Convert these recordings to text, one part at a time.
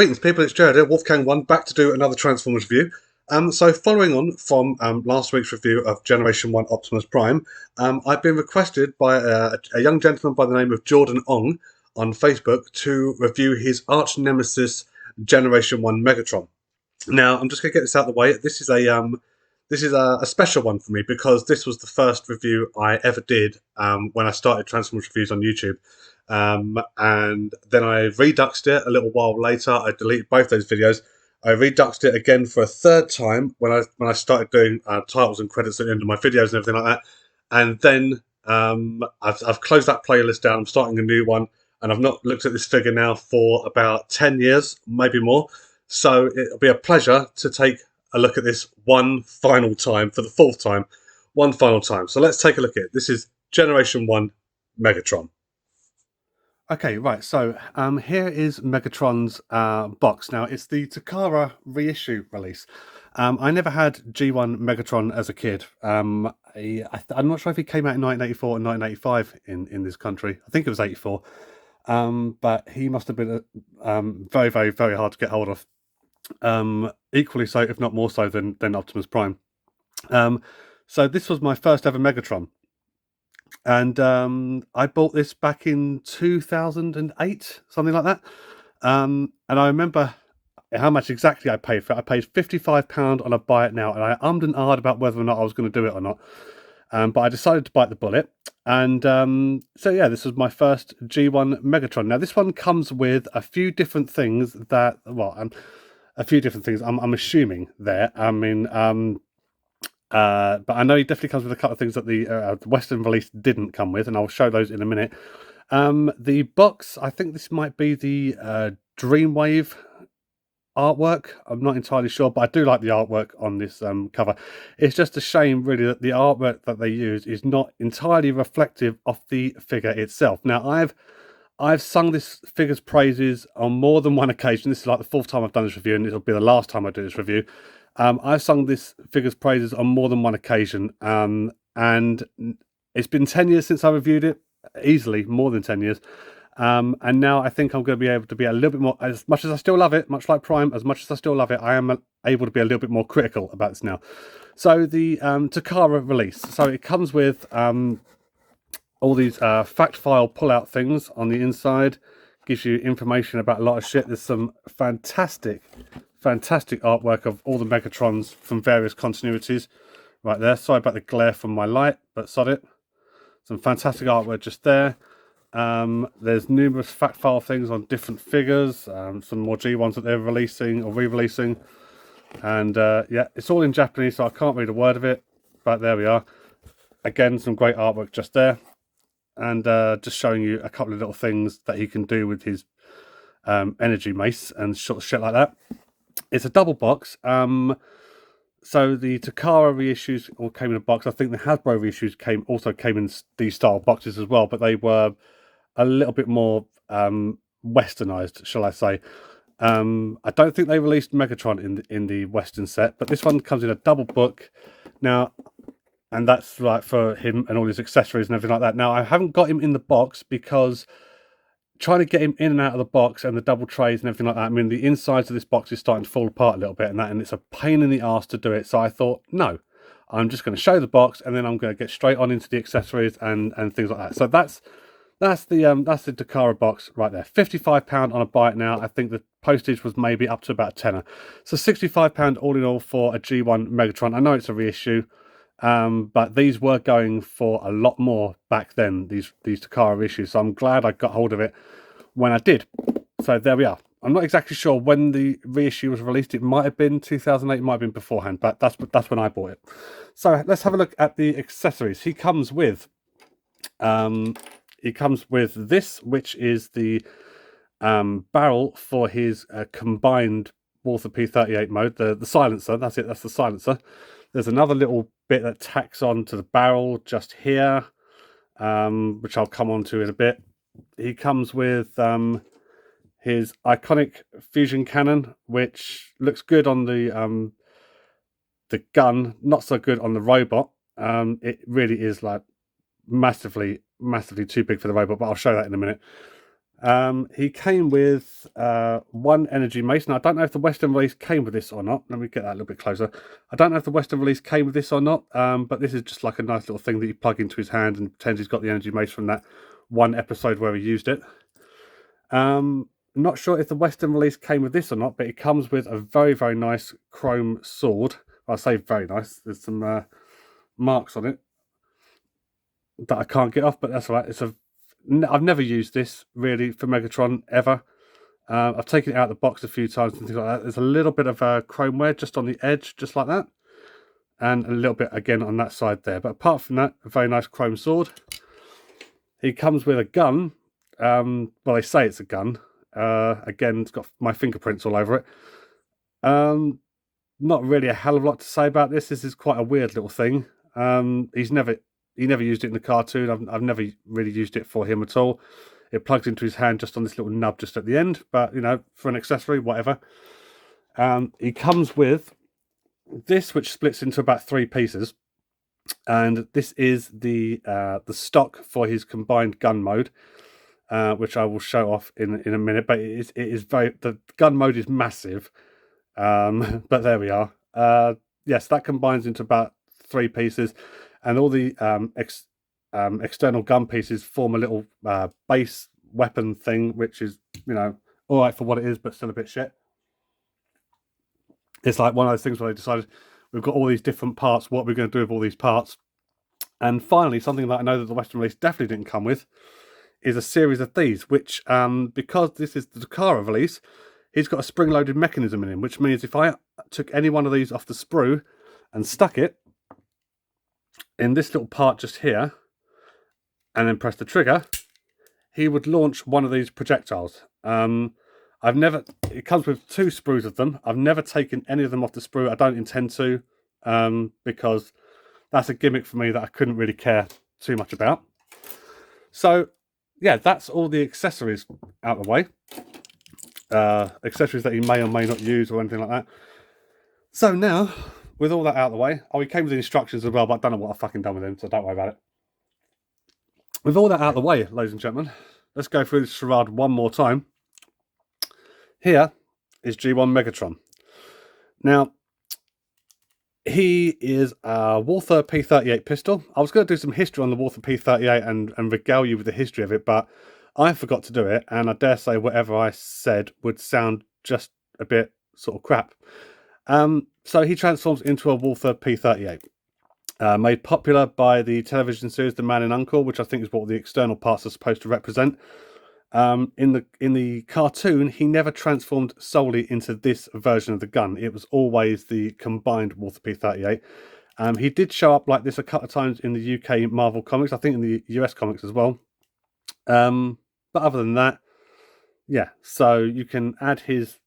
Greetings, people. It's Jared here, Wolfgang1, back to do another Transformers review. So, following on from last week's review of Generation 1 Optimus Prime, I've been requested by a young gentleman by the name of Jordan Ong on Facebook to review his arch nemesis Generation 1 Megatron. Now, I'm just going to get this out of the way. This is a special one for me because this was the first review I ever did when I started Transformers reviews on YouTube. And then I reduxed it a little while later. I deleted both those videos. I reduxed it again for a third time when I started doing titles and credits at the end of my videos and everything like that. And then I've closed that playlist down. I'm starting a new one, and I've not looked at this figure now for about 10 years, maybe more. So it'll be a pleasure to take a look at this one final time, for the fourth time, one final time. So let's take a look at it. This is Generation 1 Megatron. Okay, right, so here is Megatron's box. Now, it's the Takara reissue release. I never had G1 Megatron as a kid. I'm not sure if he came out in 1984 or 1985 in this country. I think it was 84. But he must have been very, very, very hard to get hold of. Equally so, if not more so, than Optimus Prime. So this was my first ever Megatron. And I bought this back in 2008, something like that. And I remember how much exactly I paid for it. I paid £55 on a buy it now, and I ummed and ahed about whether or not I was going to do it or not. But I decided to bite the bullet. And so yeah, this was my first G1 Megatron. Now this one comes with a few different things that, a few different things I'm assuming there. I mean, but I know he definitely comes with a couple of things that the Western release didn't come with, and I'll show those in a minute. The box, I think this might be the Dreamwave artwork. I'm not entirely sure, but I do like the artwork on this cover. It's just a shame, really, that the artwork that they use is not entirely reflective of the figure itself. Now, I've sung this figure's praises on more than one occasion. This is like the fourth time I've done this review, and it'll be the last time I do this review. I've sung this figure's praises on more than one occasion, and it's been 10 years since I reviewed it, easily more than 10 years. And now I think I'm going to be able to be a little bit more, as much as I still love it, much like Prime, as much as I still love it, I am able to be a little bit more critical about this now. So the Takara release, so it comes with all these fact file pull-out things on the inside, gives you information about a lot of shit. There's some fantastic artwork of all the Megatrons from various continuities right there. Sorry about the glare from my light, but sod it. Some fantastic artwork just there. There's numerous fact file things on different figures, some more G1s that they're releasing or re-releasing. And yeah, it's all in Japanese, so I can't read a word of it, but there we are. Again, some great artwork just there. And just showing you a couple of little things that he can do with his energy mace and shit like that. It's a double box. So the Takara reissues all came in a box. I think the Hasbro reissues also came in these style boxes as well, but they were a little bit more westernized, shall I say. I don't think they released Megatron in the Western set, but this one comes in a double book now, and that's like for him and all his accessories and everything like that. Now I haven't got him in the box because trying to get him in and out of the box and the double trays and everything like that, I mean, the insides of this box is starting to fall apart a little bit and it's a pain in the arse to do it. So I thought, no, I'm just going to show the box and then I'm going to get straight on into the accessories and things like that. So that's the Takara box right there. £55 on a buy it now. I think the postage was maybe up to about a tenner. So £65 all in all for a G1 Megatron. I know it's a reissue, but these were going for a lot more back then, these Takara issues. So I'm glad I got hold of it when I did. So there we are. I'm not exactly sure when the reissue was released. It might have been 2008, it might have been beforehand, but that's when I bought it. So let's have a look at the accessories. He comes with this, which is the barrel for his combined Walther P38 mode, the silencer. That's it, that's the silencer. There's another little bit that tacks on to the barrel just here, which I'll come on to in a bit. He comes with his iconic fusion cannon, which looks good on the gun, not so good on the robot. It really is like massively too big for the robot, but I'll show that in a minute. He came with one energy mace. Now, I don't know if the Western release came with this or not. Let me get that a little bit closer. I don't know if the Western release came with this or not, but this is just like a nice little thing that you plug into his hand and pretends he's got the energy mace from that one episode where he used it. Not sure if the Western release came with this or not, but it comes with a very, very nice chrome sword. I say very nice. There's some marks on it that I can't get off, but that's all right. I've never used this really for Megatron ever. I've taken it out of the box a few times and things like that. There's a little bit of chrome wear just on the edge, just like that. And a little bit again on that side there. But apart from that, a very nice chrome sword. He comes with a gun. Well, they say it's a gun. Again, it's got my fingerprints all over it. Not really a hell of a lot to say about this. This is quite a weird little thing. He never used it in the cartoon. I've never really used it for him at all. It plugs into his hand just on this little nub just at the end. But, you know, for an accessory, whatever. He comes with this, which splits into about 3 pieces. And this is the stock for his combined gun mode, which I will show off in a minute. But the gun mode is massive. But there we are. Yes, that combines into about 3 pieces, and all the external gun pieces form a little base weapon thing, which is, you know, all right for what it is, but still a bit shit. It's like one of those things where they decided we've got all these different parts. What are we going to do with all these parts? And finally, something that I know that the Western release definitely didn't come with is a series of these, which, because this is the Takara release, he's got a spring-loaded mechanism in him, which means if I took any one of these off the sprue and stuck it in this little part just here, and then press the trigger, he would launch one of these projectiles. It comes with 2 sprues of them. I've never taken any of them off the sprue. I don't intend to, because that's a gimmick for me that I couldn't really care too much about. So, yeah, that's all the accessories out of the way. Accessories that he may or may not use or anything like that. So now, with all that out of the way, he came with the instructions as well, but I don't know what I've fucking done with him, so don't worry about it. With all that out of the way, ladies and gentlemen, let's go through this charade one more time. Here is G1 Megatron. Now, he is a Walther P38 pistol. I was going to do some history on the Walther P38 and regale you with the history of it, but I forgot to do it, and I dare say whatever I said would sound just a bit sort of crap. So he transforms into a Walther P38. Made popular by the television series The Man in U.N.C.L.E., which I think is what the external parts are supposed to represent. In the cartoon, he never transformed solely into this version of the gun. It was always the combined Walther P38. He did show up like this a couple of times in the UK Marvel comics, I think in the US comics as well. But other than that, yeah, so you can add his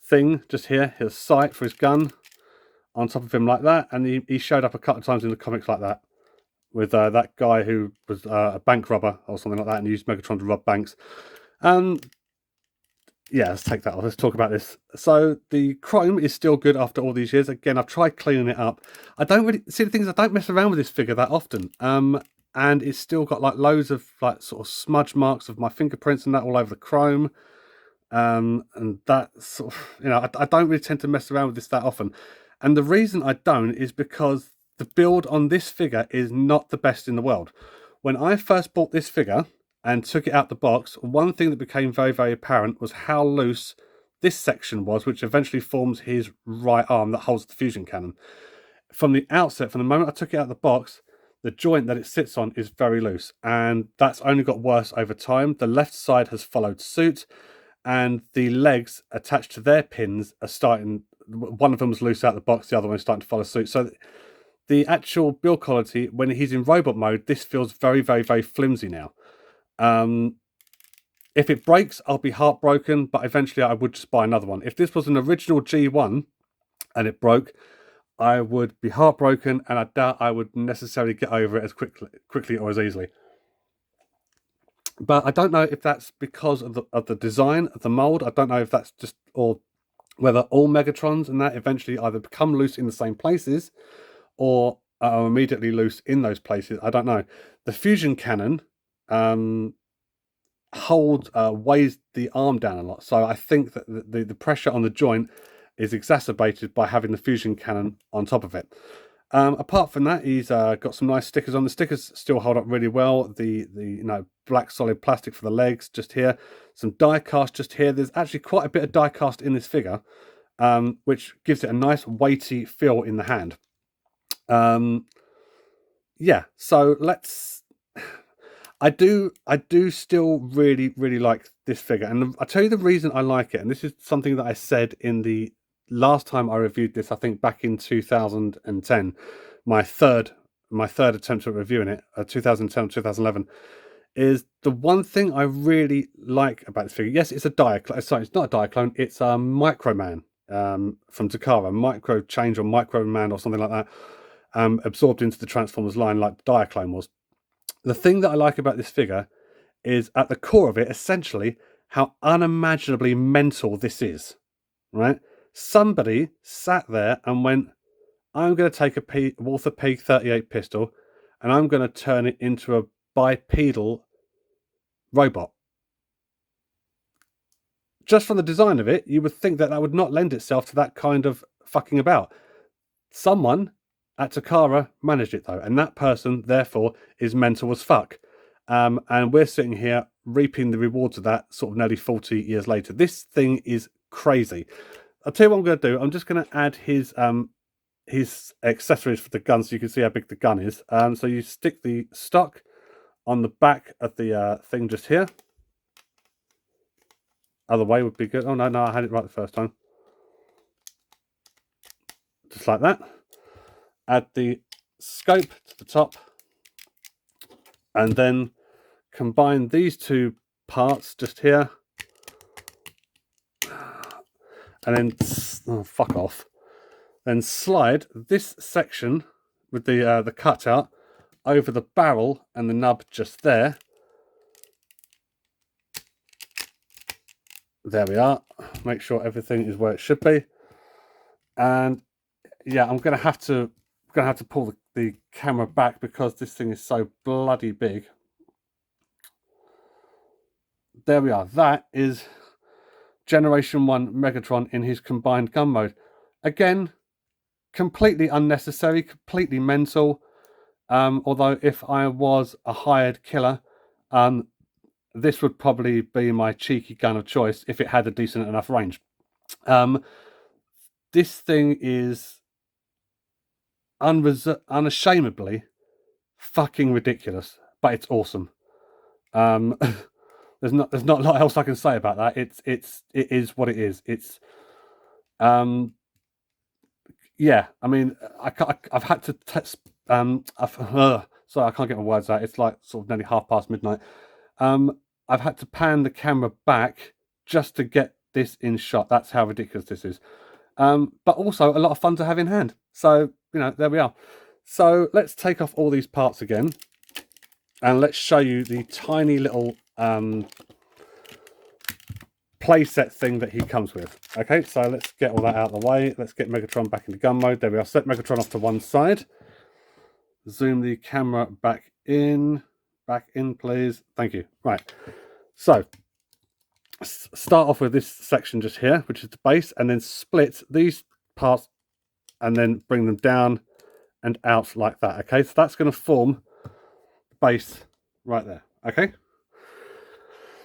thing just here, his sight for his gun, on top of him like that, and he showed up a couple of times in the comics like that, with that guy who was a bank robber or something like that, and used Megatron to rob banks. Yeah, let's take that off. Let's talk about this. So the chrome is still good after all these years. Again, I've tried cleaning it up. I don't really see the things. I don't mess around with this figure that often. And it's still got like loads of like sort of smudge marks of my fingerprints and that all over the chrome. And that sort of, you know, I don't really tend to mess around with this that often. And the reason I don't is because the build on this figure is not the best in the world. When I first bought this figure and took it out the box, one thing that became very, very apparent was how loose this section was, which eventually forms his right arm that holds the fusion cannon. From the outset, from the moment I took it out of the box, the joint that it sits on is very loose, and that's only got worse over time. The left side has followed suit, and the legs attached to their pins are starting, one of them was loose out of the box, the other one is starting to follow suit. So the actual build quality, when he's in robot mode, this feels very, very, very flimsy now. If it breaks, I'll be heartbroken, but eventually I would just buy another one. If this was an original G1 and it broke, I would be heartbroken, and I doubt I would necessarily get over it as quickly or as easily. But I don't know if that's because of the design of the mold. I don't know if that's just, or whether all Megatrons and that eventually either become loose in the same places or are immediately loose in those places. I don't know. The fusion cannon, weighs the arm down a lot. So I think that the pressure on the joint is exacerbated by having the fusion cannon on top of it. Apart from that, he's got some nice stickers on. The stickers still hold up really well. The black solid plastic for the legs just here. Some die cast just here. There's actually quite a bit of die cast in this figure, which gives it a nice weighty feel in the hand. Yeah, so let's... I do still really, really like this figure. And I'll tell you the reason I like it. And this is something that I said in the last time I reviewed this, I think back in 2010, my third attempt at reviewing it, 2010 or 2011, is the one thing I really like about this figure. Yes, it's a Diaclone. Sorry, it's not a Diaclone. It's a Microman from Takara, Micro Change or Microman or something like that, absorbed into the Transformers line like the Diaclone was. The thing that I like about this figure is at the core of it, essentially, how unimaginably mental this is, right? Somebody sat there and went, I'm going to take a Walther P38 pistol and I'm going to turn it into a bipedal robot. Just from the design of it, you would think that would not lend itself to that kind of fucking about. Someone at Takara managed it though, and that person, therefore, is mental as fuck. And we're sitting here reaping the rewards of that sort of nearly 40 years later. This thing is crazy. I'll tell you what I'm going to do. I'm just going to add his accessories for the gun so you can see how big the gun is. So you stick the stock on the back of the thing just here. Other way would be good. Oh, no, I had it right the first time. Just like that. Add the scope to the top. And then combine these two parts just here. And then, oh, fuck off. Then slide this section with the cutout over the barrel and the nub just there. There we are. Make sure everything is where it should be. And yeah, I'm gonna have to pull the camera back because this thing is so bloody big. There we are. That is Generation 1 Megatron in his combined gun mode. Again, completely unnecessary, completely mental. Although if I was a hired killer, this would probably be my cheeky gun of choice if it had a decent enough range. This thing is unashamedly fucking ridiculous, but it's awesome. There's not a lot else I can say about that. It is what it is. It's yeah. I mean, I've had to test. Sorry, I can't get my words out. It's like sort of nearly midnight. I've had to pan the camera back just to get this in shot. That's how ridiculous this is. But also a lot of fun to have in hand. So, there we are. So let's take off all these parts again. And let's show you the tiny little playset thing that he comes with. Okay, so let's get all that out of the way. Let's get Megatron back into gun mode. There we are. Set Megatron off to one side. Zoom the camera back in. Back in, please. Thank you. Right. So, start off with this section just here, which is the base, and then split these parts and then bring them down and out like that. Okay, so that's going to form base right there. Okay,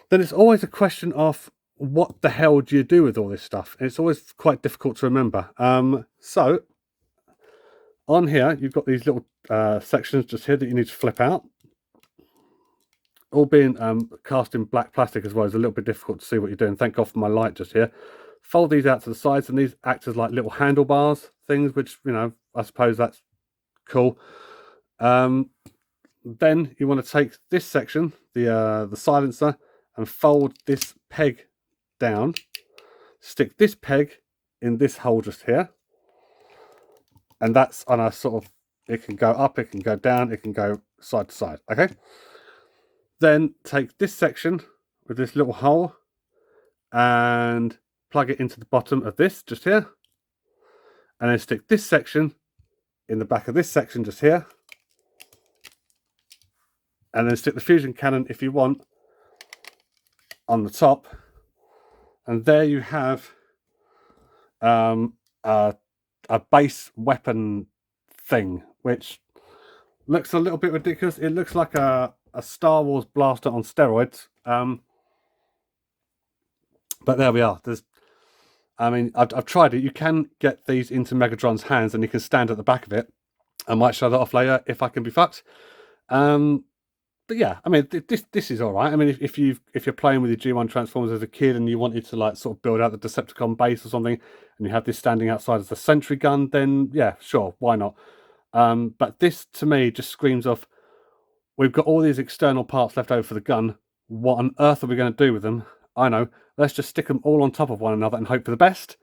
then it's always a question of what the hell do you do with all this stuff, and it's always quite difficult to remember. So on here you've got these little sections just here that you need to flip out, all being cast in black plastic as well. It's a little bit difficult to see what you're doing. Thank God for my light just here. Fold these out to the sides, and these act as like little handlebars things, which I suppose that's cool. Then you want to take this section, the silencer, and fold this peg down. Stick this peg in this hole just here, and that's on a sort of, it can go up, it can go down, it can go side to side. Okay. Then take this section with this little hole and plug it into the bottom of this just here, and then stick this section in the back of this section just here. and then stick the fusion cannon if you want on the top, and there you have a base weapon thing, which looks a little bit ridiculous. It looks like a Star Wars blaster on steroids. But there we are. I've tried it. You can get these into Megatron's hands, and you can stand at the back of it. I might show that off later if I can be fucked. But yeah, I mean, this is all right. I mean, if you're playing with your G1 Transformers as a kid and you wanted to like sort of build out the Decepticon base or something, and you have this standing outside as a sentry gun, then yeah, sure, why not? But this to me just screams of, we've got all these external parts left over for the gun. What on earth are we going to do with them? I know. Let's just stick them all on top of one another and hope for the best.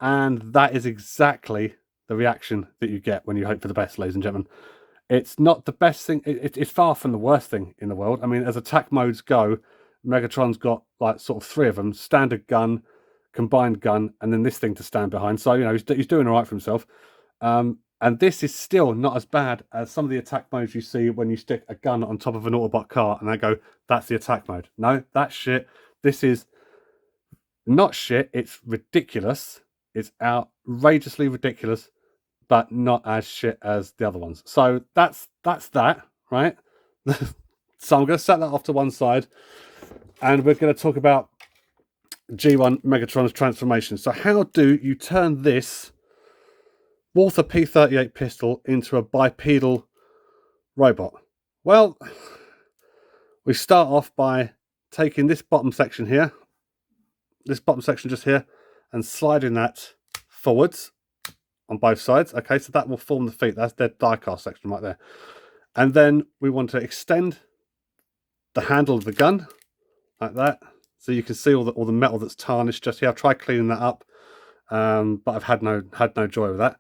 And that is exactly the reaction that you get when you hope for the best, ladies and gentlemen. It's not the best thing. It's far from the worst thing in the world. I mean, as attack modes go, Megatron's got like sort of 3 of them: standard gun, combined gun, and then this thing to stand behind. So, you know, he's doing all right for himself. And this is still not as bad as some of the attack modes you see when you stick a gun on top of an Autobot car and they go, that's the attack mode. No, that's shit. This is not shit. It's ridiculous. It's outrageously ridiculous, but not as shit as the other ones. So that's that, right? So I'm going to set that off to one side, and we're going to talk about G1 Megatron's transformation. So how do you turn this Walther P38 pistol into a bipedal robot? Well, we start off by taking this bottom section here, this bottom section just here, and sliding that forwards on both sides. Okay, so that will form the feet. That's their die-cast section right there. And then we want to extend the handle of the gun like that, so you can see all the metal that's tarnished just here. I've tried cleaning that up, but I've had no joy with that.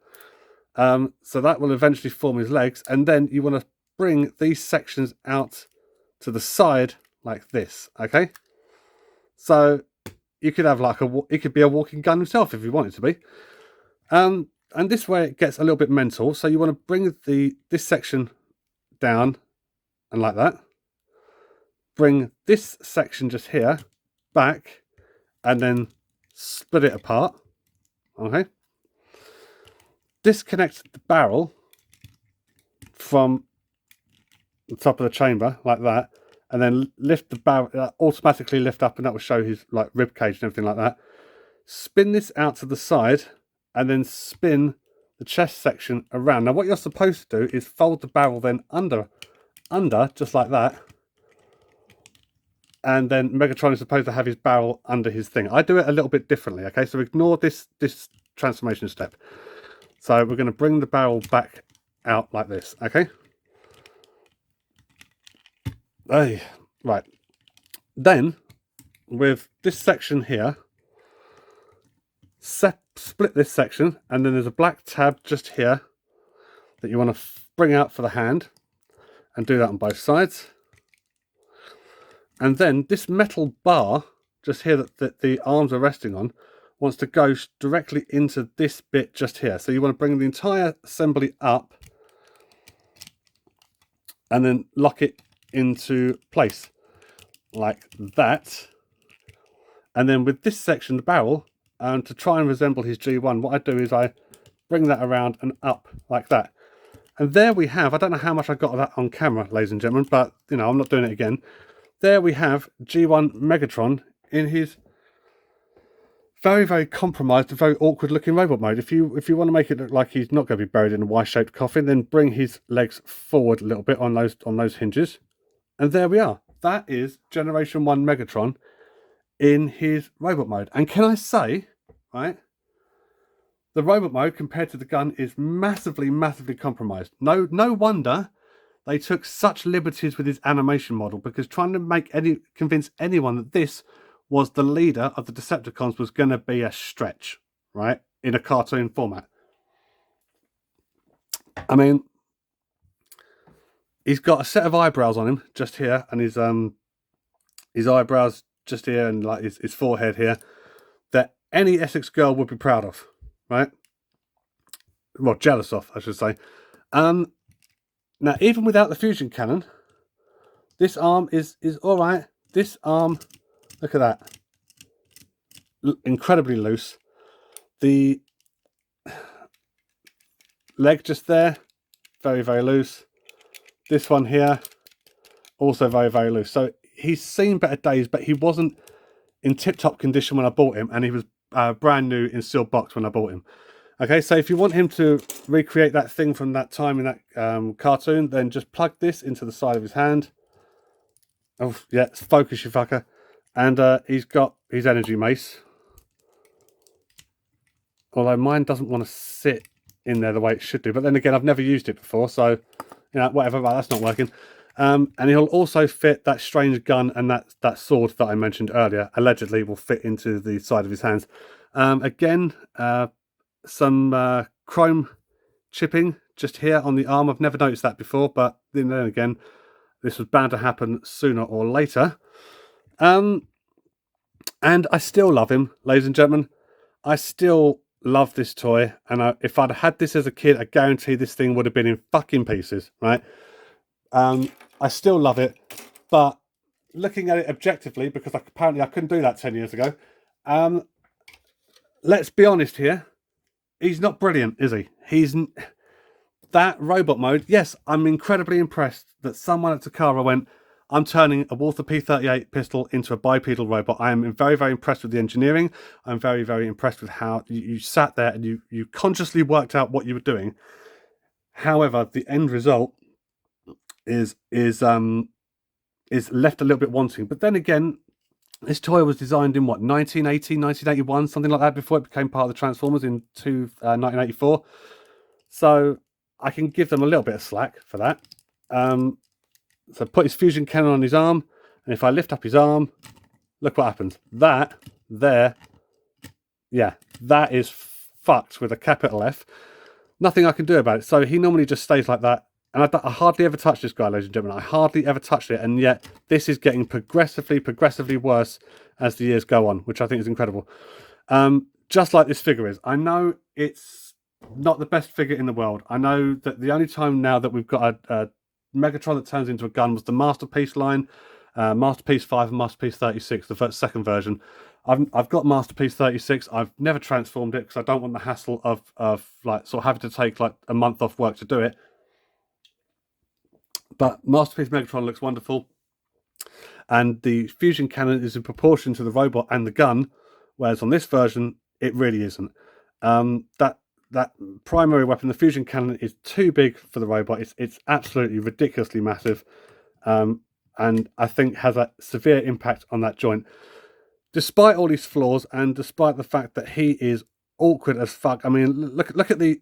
So that will eventually form his legs, and then you want to bring these sections out to the side like this. Okay, so you could have like it could be a walking gun himself if you want it to be. And this way it gets a little bit mental. So you want to bring this section down and like that. Bring this section just here back, and then split it apart. Okay. Disconnect the barrel from the top of the chamber like that, and then lift the barrel, automatically lift up, and that will show his like rib cage and everything like that. Spin this out to the side, and then spin the chest section around. Now what you're supposed to do is fold the barrel then under just like that, and then Megatron is supposed to have his barrel under his thing. I do it a little bit differently. Okay, so ignore this transformation step. So we're going to bring the barrel back out like this. Okay. Hey, right. Then with this section here, split this section, and then there's a black tab just here that you want to bring out for the hand, and do that on both sides. And then this metal bar just here that the arms are resting on wants to go directly into this bit just here. So you want to bring the entire assembly up and then lock it into place like that. And then with this section, the barrel, to try and resemble his G1, what I do is I bring that around and up like that. And there we have, I don't know how much I got of that on camera, ladies and gentlemen, but you know, I'm not doing it again. There we have G1 Megatron in his very, very compromised and very awkward looking robot mode. If you want to make it look like he's not going to be buried in a Y-shaped coffin, then bring his legs forward a little bit on those hinges. And there we are. That is Generation 1 Megatron in his robot mode. And can I say, right, the robot mode compared to the gun is massively, massively compromised. No wonder they took such liberties with his animation model, because trying to convince anyone that this was the leader of the Decepticons was going to be a stretch, right, in a cartoon format. I mean, he's got a set of eyebrows on him just here, and his eyebrows just here, and like his forehead here, that any Essex girl would be proud of, right? Well, jealous of, I should say. Now, even without the fusion cannon, This arm is all right. This arm, look at that, incredibly loose. The leg just there, very, very loose. This one here, also very, very loose. So he's seen better days, but he wasn't in tip-top condition when I bought him, and he was brand new in sealed box when I bought him. Okay, so if you want him to recreate that thing from that time in that cartoon, then just plug this into the side of his hand. Oh, yeah, focus, you fucker. And he's got his energy mace. Although mine doesn't want to sit in there the way it should do. But then again, I've never used it before, so, you know, whatever, right, that's not working. And he'll also fit that strange gun, and that sword that I mentioned earlier, allegedly will fit into the side of his hands. Again, some chrome chipping just here on the arm. I've never noticed that before, but then again, this was bound to happen sooner or later. And I still love him, ladies and gentlemen. I still love this toy, and if I'd had this as a kid, I guarantee this thing would have been in fucking pieces, right? I still love it, but looking at it objectively, because apparently I couldn't do that 10 years ago, let's be honest here, he's not brilliant, is he? That robot mode, yes, I'm incredibly impressed that someone at Takara went, I'm turning a Walther P38 pistol into a bipedal robot. I am very, very impressed with the engineering. I'm very, very impressed with how you sat there and you consciously worked out what you were doing. However, the end result is left a little bit wanting. But then again, this toy was designed in what, 1980, 1981, something like that, before it became part of the Transformers in 1984. So I can give them a little bit of slack for that. So put his fusion cannon on his arm, and if I lift up his arm, look what happens. That there, yeah, that is fucked with a capital F. Nothing I can do about it. So he normally just stays like that. And I hardly ever touch this guy, ladies and gentlemen. I hardly ever touched it, and yet this is getting progressively worse as the years go on, which I think is incredible. Just like this figure is. I know it's not the best figure in the world. I know that the only time now that we've got a Megatron that turns into a gun was the Masterpiece line, Masterpiece 5 and Masterpiece 36, the second version. I've got Masterpiece 36. I've never transformed it because I don't want the hassle of like sort of having to take like a month off work to do it. But Masterpiece Megatron looks wonderful, and the fusion cannon is in proportion to the robot and the gun, whereas on this version it really isn't. That primary weapon, the fusion cannon, is too big for the robot. It's absolutely ridiculously massive, and I think has a severe impact on that joint. Despite all these flaws, and despite the fact that he is awkward as fuck. I mean, look at the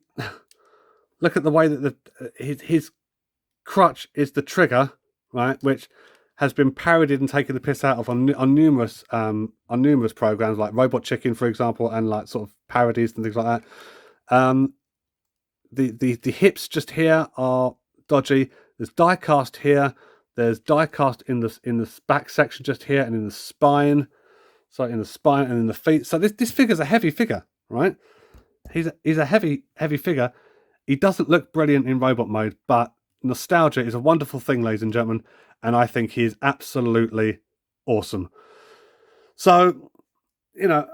way that his crutch is the trigger, right? Which has been parodied and taken the piss out of on numerous programs like Robot Chicken, for example, and like sort of parodies and things like that. The hips just here are dodgy. There's die cast here. There's die cast in the back section just here, and in the spine. So in the spine and in the feet. So this figure's a heavy figure, right? He's a heavy figure. He doesn't look brilliant in robot mode, but nostalgia is a wonderful thing, ladies and gentlemen, and I think he is absolutely awesome. So, you know,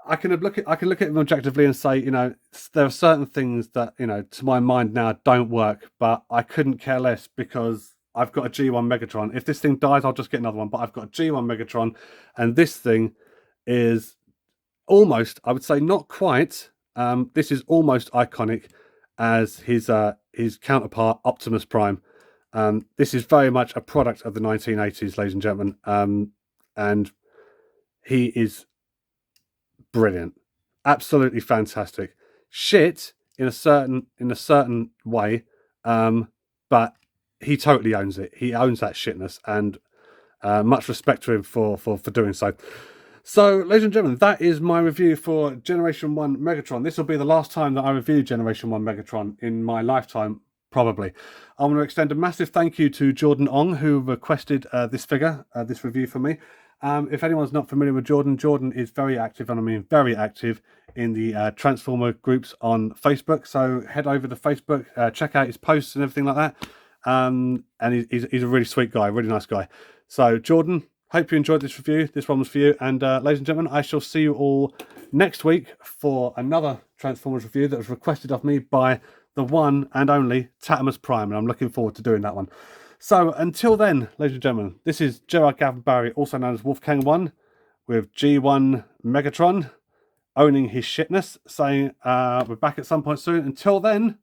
I can look at him objectively and say, you know, there are certain things that, you know, to my mind now don't work, but I couldn't care less because I've got a G1 Megatron. If this thing dies, I'll just get another one, but I've got a G1 Megatron, and this thing is almost, I would say not quite, this is almost iconic as his counterpart, Optimus Prime. This is very much a product of the 1980s, ladies and gentlemen, and he is brilliant, absolutely fantastic. Shit in a certain way, but he totally owns it. He owns that shitness, and much respect to him for doing so. So, ladies and gentlemen, that is my review for Generation 1 Megatron. This will be the last time that I review Generation 1 Megatron in my lifetime, probably. I want to extend a massive thank you to Jordan Ong, who requested this figure, this review for me. If anyone's not familiar with Jordan, Jordan is very active, and I mean very active, in the Transformer groups on Facebook. So head over to Facebook, check out his posts and everything like that. and he's a really sweet guy, really nice guy. So Jordan, hope you enjoyed this review. This one was for you. And ladies and gentlemen, I shall see you all next week for another Transformers review that was requested of me by the one and only Tatamus Prime, and I'm looking forward to doing that one. So until then, ladies and gentlemen, this is Gerard Gavin Barry, also known as Wolfgang 1, with G1 Megatron owning his shitness, saying we're back at some point soon. Until then,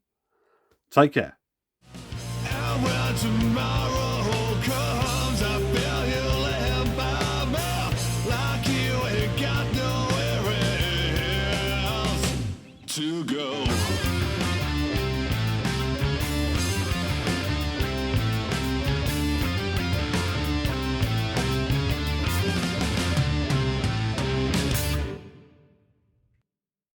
take care. And when tomorrow comes, I feel you laying by me, like you ain't got nowhere else to go.